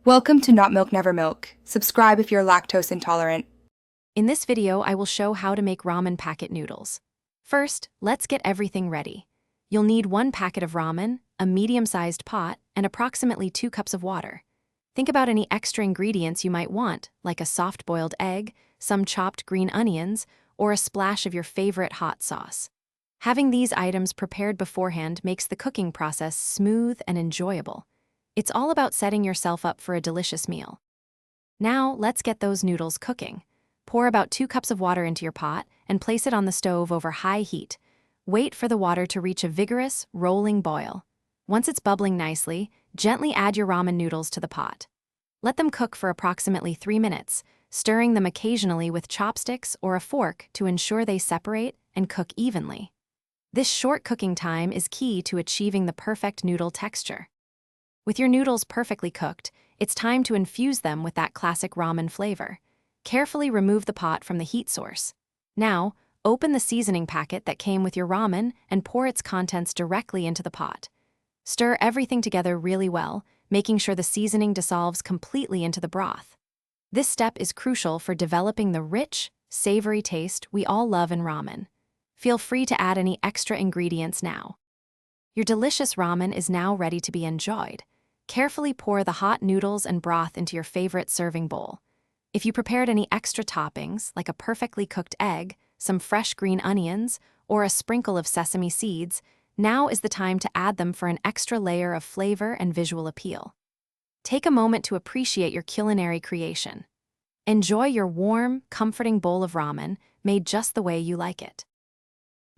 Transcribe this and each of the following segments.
Welcome to Not Milk Never Milk. Subscribe if you're lactose intolerant. In this video, I will show how to make ramen packet noodles. First, let's get everything ready. You'll need 1 packet of ramen, a medium-sized pot, and approximately 2 cups of water. Think about any extra ingredients you might want, like a soft-boiled egg, some chopped green onions, or a splash of your favorite hot sauce. Having these items prepared beforehand makes the cooking process smooth and enjoyable. It's all about setting yourself up for a delicious meal. Now, let's get those noodles cooking. Pour about 2 cups of water into your pot and place it on the stove over high heat. Wait for the water to reach a vigorous, rolling boil. Once it's bubbling nicely, gently add your ramen noodles to the pot. Let them cook for approximately 3 minutes, stirring them occasionally with chopsticks or a fork to ensure they separate and cook evenly. This short cooking time is key to achieving the perfect noodle texture. With your noodles perfectly cooked, it's time to infuse them with that classic ramen flavor. Carefully remove the pot from the heat source. Now, open the seasoning packet that came with your ramen and pour its contents directly into the pot. Stir everything together really well, making sure the seasoning dissolves completely into the broth. This step is crucial for developing the rich, savory taste we all love in ramen. Feel free to add any extra ingredients now. Your delicious ramen is now ready to be enjoyed. Carefully pour the hot noodles and broth into your favorite serving bowl. If you prepared any extra toppings, like a perfectly cooked egg, some fresh green onions, or a sprinkle of sesame seeds, now is the time to add them for an extra layer of flavor and visual appeal. Take a moment to appreciate your culinary creation. Enjoy your warm, comforting bowl of ramen, made just the way you like it.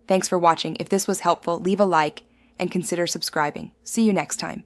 Thanks for watching. If this was helpful, leave a like and consider subscribing. See you next time.